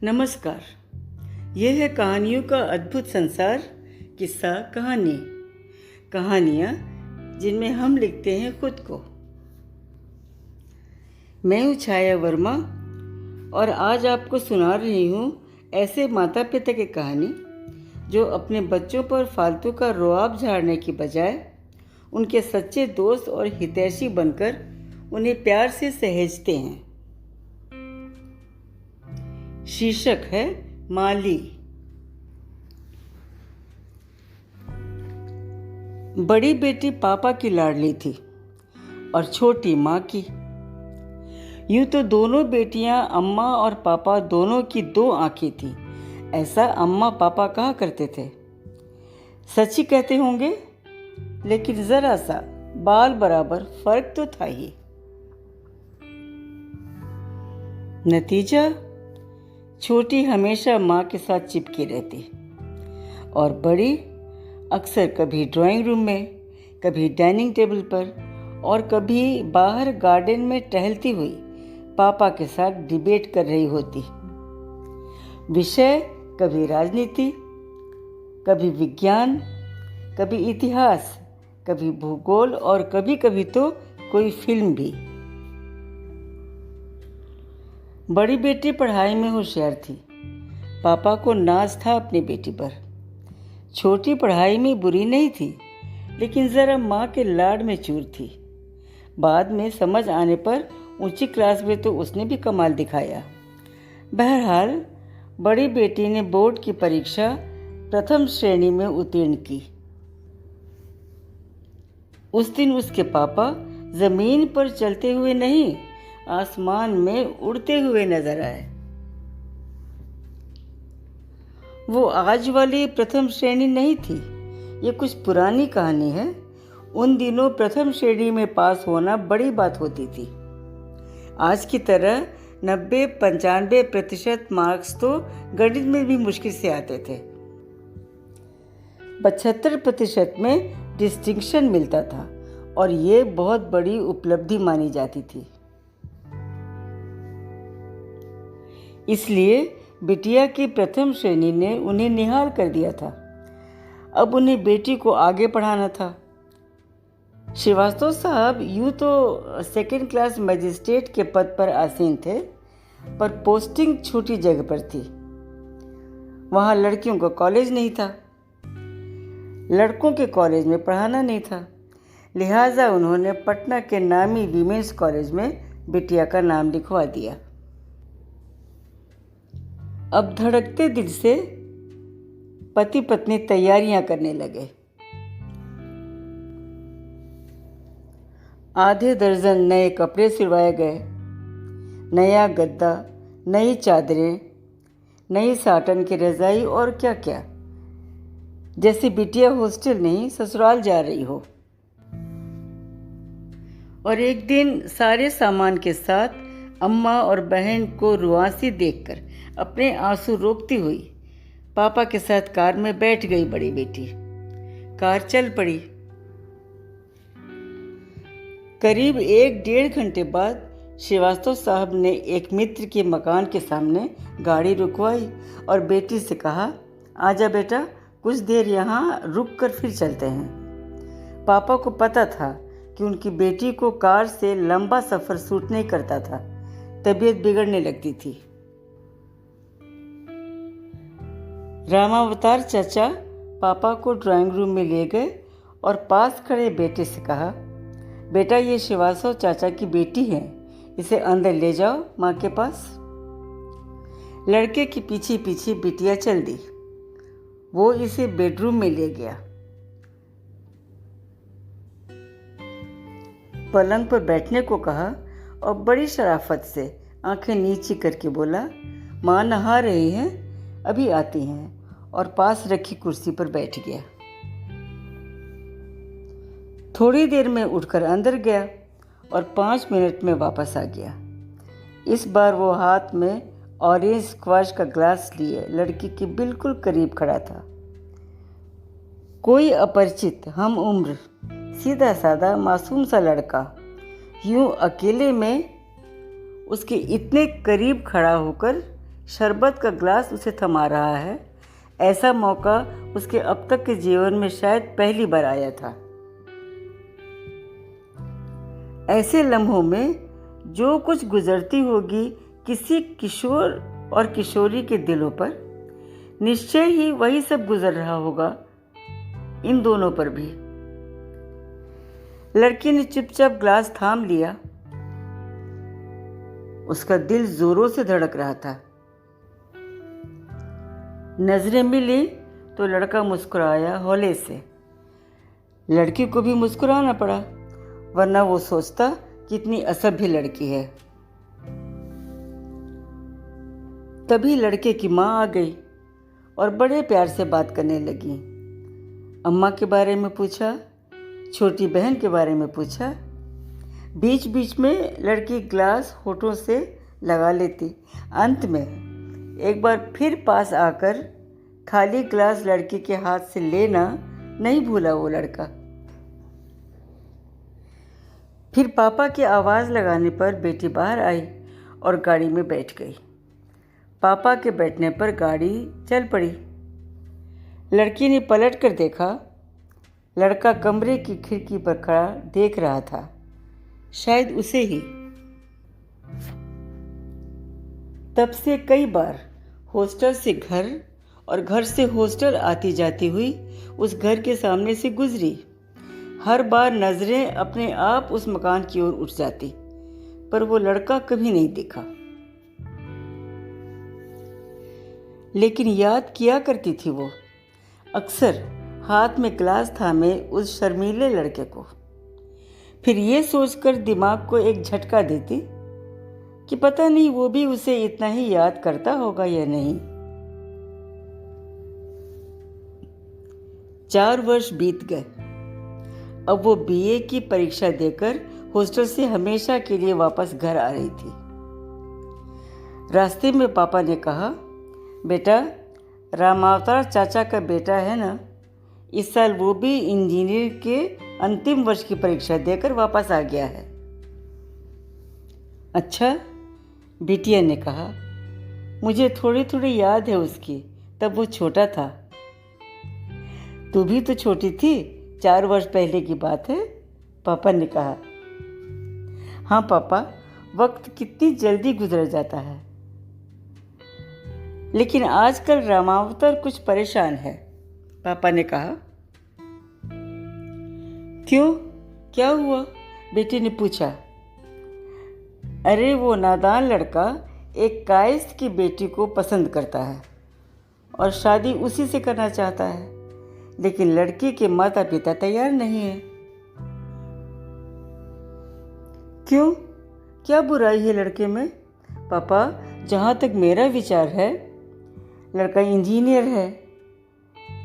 नमस्कार। यह है कहानियों का अद्भुत संसार। किस्सा कहानी, कहानियाँ जिनमें हम लिखते हैं खुद को। मैं हूँ छाया वर्मा और आज आपको सुना रही हूँ ऐसे माता पिता की कहानी जो अपने बच्चों पर फालतू का रोआब झाड़ने की बजाय उनके सच्चे दोस्त और हितैषी बनकर उन्हें प्यार से सहेजते हैं। शीर्षक है माली। बड़ी बेटी पापा की लाडली थी और छोटी माँ की। यूं तो दोनों बेटियां अम्मा और पापा दोनों की दो आंखें थी, ऐसा अम्मा पापा कहा करते थे। सच ही कहते होंगे, लेकिन जरा सा बाल बराबर फर्क तो था ही। नतीजा, छोटी हमेशा माँ के साथ चिपकी रहती और बड़ी अक्सर कभी ड्राइंग रूम में, कभी डाइनिंग टेबल पर और कभी बाहर गार्डन में टहलती हुई पापा के साथ डिबेट कर रही होती। विषय कभी राजनीति, कभी विज्ञान, कभी इतिहास, कभी भूगोल और कभी कभी तो कोई फिल्म भी। बड़ी बेटी पढ़ाई में होशियार थी, पापा को नाज था अपनी बेटी पर। छोटी पढ़ाई में बुरी नहीं थी, लेकिन ज़रा माँ के लाड में चूर थी। बाद में समझ आने पर ऊंची क्लास में तो उसने भी कमाल दिखाया। बहरहाल बड़ी बेटी ने बोर्ड की परीक्षा प्रथम श्रेणी में उत्तीर्ण की। उस दिन उसके पापा जमीन पर चलते हुए नहीं, आसमान में उड़ते हुए नजर आए। वो आज वाली प्रथम श्रेणी नहीं थी, ये कुछ पुरानी कहानी है। उन दिनों प्रथम श्रेणी में पास होना बड़ी बात होती थी। आज की तरह 90-95% मार्क्स तो गणित में भी मुश्किल से आते थे। 75% में डिस्टिंक्शन मिलता था और ये बहुत बड़ी उपलब्धि मानी जाती थी। इसलिए बिटिया की प्रथम श्रेणी ने उन्हें निहाल कर दिया था। अब उन्हें बेटी को आगे पढ़ाना था। श्रीवास्तव साहब यूँ तो सेकंड क्लास मजिस्ट्रेट के पद पर आसीन थे, पर पोस्टिंग छोटी जगह पर थी। वहाँ लड़कियों का कॉलेज नहीं था, लड़कों के कॉलेज में पढ़ाना नहीं था। लिहाजा उन्होंने पटना के नामी वीमेंस कॉलेज में बिटिया का नाम लिखवा दिया। अब धड़कते दिल से पति पत्नी तैयारियां करने लगे। आधे दर्जन नए कपड़े सिलवाए गए, नया गद्दा, नई चादरें, नई साटन की रजाई और क्या क्या, जैसे बिटिया हॉस्टल नहीं ससुराल जा रही हो। और एक दिन सारे सामान के साथ अम्मा और बहन को रुआंसी देखकर अपने आंसू रोकती हुई पापा के साथ कार में बैठ गई बड़ी बेटी। कार चल पड़ी। करीब 1-1.5 घंटे बाद श्रीवास्तव साहब ने एक मित्र के मकान के सामने गाड़ी रुकवाई और बेटी से कहा, आजा बेटा, कुछ देर यहाँ रुक कर फिर चलते हैं। पापा को पता था कि उनकी बेटी को कार से लंबा सफ़र सूट नहीं करता था, तबीयत बिगड़ने लगती थी। रामावतार चाचा पापा को ड्राइंग रूम में ले गए और पास खड़े बेटे से कहा, बेटा ये श्रीवास्तव चाचा की बेटी है, इसे अंदर ले जाओ माँ के पास। लड़के के पीछे पीछे बिटिया चल दी। वो इसे बेडरूम में ले गया। पलंग पर बैठने को कहा और बड़ी शराफत से आंखें नीची करके बोला, माँ नहा रही हैं, अभी आती हैं, और पास रखी कुर्सी पर बैठ गया। थोड़ी देर में उठकर अंदर गया और 5 मिनट में वापस आ गया। इस बार वो हाथ में ऑरेंज स्क्वाश का ग्लास लिए लड़की के बिल्कुल करीब खड़ा था। कोई अपरिचित हम उम्र सीधा साधा मासूम सा लड़का यूं अकेले में उसके इतने करीब खड़ा होकर शरबत का ग्लास उसे थमा रहा है, ऐसा मौका उसके अब तक के जीवन में शायद पहली बार आया था। ऐसे लम्हों में जो कुछ गुजरती होगी किसी किशोर और किशोरी के दिलों पर, निश्चय ही वही सब गुजर रहा होगा इन दोनों पर भी। लड़की ने चुपचाप ग्लास थाम लिया। उसका दिल जोरों से धड़क रहा था। नजरें मिली तो लड़का मुस्कुराया हौले से। लड़की को भी मुस्कुराना पड़ा, वरना वो सोचता कितनी असभ्य लड़की है। तभी लड़के की माँ आ गई और बड़े प्यार से बात करने लगी। अम्मा के बारे में पूछा, छोटी बहन के बारे में पूछा। बीच बीच में लड़की ग्लास होठों से लगा लेती। अंत में एक बार फिर पास आकर खाली ग्लास लड़की के हाथ से लेना नहीं भूला वो लड़का। फिर पापा की आवाज़ लगाने पर बेटी बाहर आई और गाड़ी में बैठ गई। पापा के बैठने पर गाड़ी चल पड़ी। लड़की ने पलट कर देखा। लड़का कमरे की खिड़की पर खड़ा देख रहा था, शायद उसे ही। तब से कई बार हॉस्टल से घर और घर से हॉस्टल आती जाती हुई उस घर के सामने से गुजरी। हर बार नज़रें अपने आप उस मकान की ओर उठ जाती, पर वो लड़का कभी नहीं दिखा। लेकिन याद किया करती थी वो अक्सर हाथ में ग्लास थामे उस शर्मीले लड़के को। फिर ये सोचकर दिमाग को एक झटका देती कि पता नहीं वो भी उसे इतना ही याद करता होगा या नहीं। 4 वर्ष बीत गए। अब वो बीए की परीक्षा देकर हॉस्टल से हमेशा के लिए वापस घर आ रही थी। रास्ते में पापा ने कहा, बेटा, रामावतार चाचा का बेटा है ना, इस साल वो भी इंजीनियर के अंतिम वर्ष की परीक्षा देकर वापस आ गया है। अच्छा, बिटिया ने कहा, मुझे थोड़ी थोड़ी याद है उसकी, तब वो छोटा था। तू भी तो छोटी थी, 4 वर्ष पहले की बात है, पापा ने कहा। हाँ पापा, वक्त कितनी जल्दी गुजर जाता है। लेकिन आजकल रामावतार कुछ परेशान है, पापा ने कहा। क्यों, क्या हुआ? बेटी ने पूछा। अरे वो नादान लड़का एक कायस्थ की बेटी को पसंद करता है और शादी उसी से करना चाहता है, लेकिन लड़की के माता पिता तैयार नहीं है। क्यों, क्या बुराई है लड़के में? पापा, जहाँ तक मेरा विचार है, लड़का इंजीनियर है,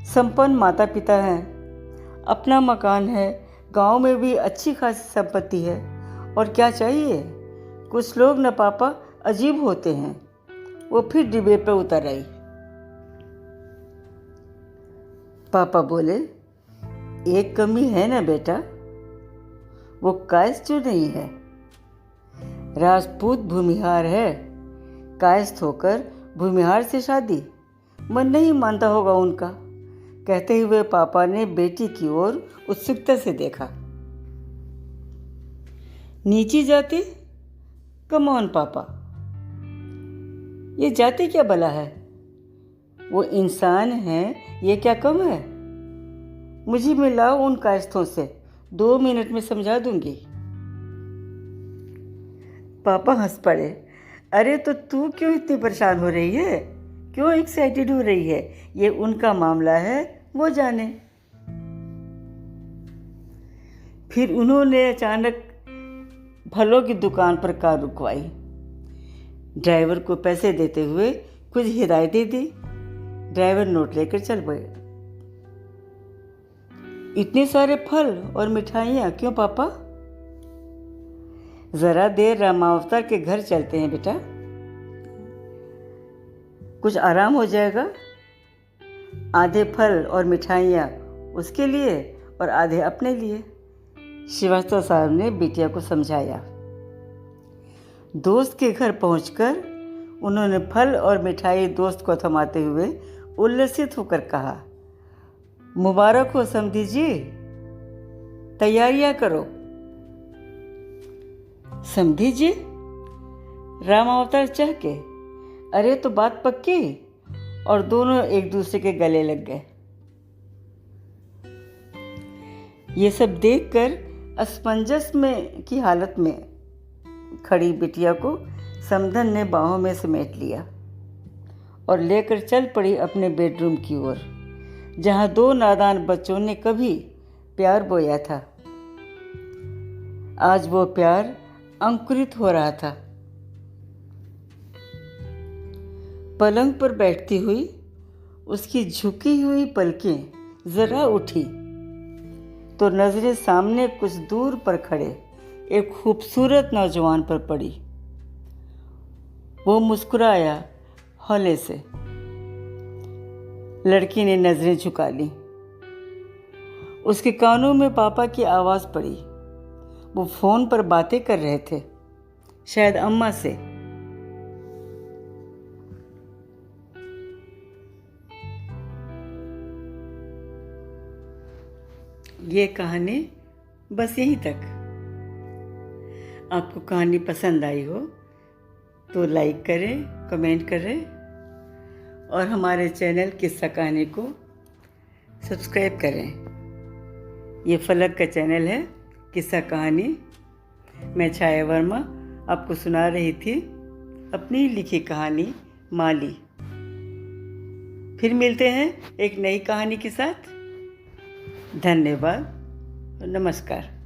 संपन्न माता पिता हैं, अपना मकान है, गांव में भी अच्छी खासी संपत्ति है, और क्या चाहिए? कुछ लोग न पापा अजीब होते हैं। वो फिर डिबे पर उतर आई। पापा बोले, एक कमी है ना बेटा, वो कायस्थ जो नहीं है। राजपूत भूमिहार है, कायस्थ होकर भूमिहार से शादी, मन नहीं मानता होगा उनका। कहते हुए पापा ने बेटी की ओर उत्सुकता से देखा। नीची जाति? कम ऑन पापा, ये जाति क्या भला है? वो इंसान है, ये क्या कम है? मुझे मिलाओ उन कायस्थों से, 2 मिनट में समझा दूंगी। पापा हंस पड़े। अरे तो तू क्यों इतनी परेशान हो रही है, क्यों एक्साइटेड हो रही है? ये उनका मामला है, वो जाने। फिर उन्होंने अचानक फलों की दुकान पर कार रुकवाई। ड्राइवर को पैसे देते हुए कुछ हिदायतें दी। ड्राइवर नोट लेकर चल पड़े। इतने सारे फल और मिठाइयाँ क्यों पापा? जरा देर रामावतार के घर चलते हैं बेटा, कुछ आराम हो जाएगा। आधे फल और मिठाइयाँ उसके लिए और आधे अपने लिए, श्रीवास्तव साहब ने बिटिया को समझाया। दोस्त के घर पहुंचकर उन्होंने फल और मिठाई दोस्त को थमाते हुए उल्लसित होकर कहा, मुबारक हो समधी जी, तैयारियां करो। समधी जी? राम अवतार चहके, अरे तो बात पक्की। और दोनों एक दूसरे के गले लग गए। ये सब देखकर असमंजस में की हालत में खड़ी बिटिया को समधन ने बाहों में समेट लिया और लेकर चल पड़ी अपने बेडरूम की ओर, जहां दो नादान बच्चों ने कभी प्यार बोया था। आज वो प्यार अंकुरित हो रहा था। पलंग पर बैठती हुई उसकी झुकी हुई पलकें जरा उठी तो नजरें सामने कुछ दूर पर खड़े एक खूबसूरत नौजवान पर पड़ी। वो मुस्कुराया हौले से। लड़की ने नजरें झुका ली। उसके कानों में पापा की आवाज़ पड़ी। वो फोन पर बातें कर रहे थे, शायद अम्मा से। ये कहानी बस यहीं तक। आपको कहानी पसंद आई हो तो लाइक करें, कमेंट करें और हमारे चैनल किस्सा कहानी को सब्सक्राइब करें। ये फलक का चैनल है, किस्सा कहानी। मैं छाया वर्मा आपको सुना रही थी अपनी लिखी कहानी माली। फिर मिलते हैं एक नई कहानी के साथ। धन्यवाद और नमस्कार।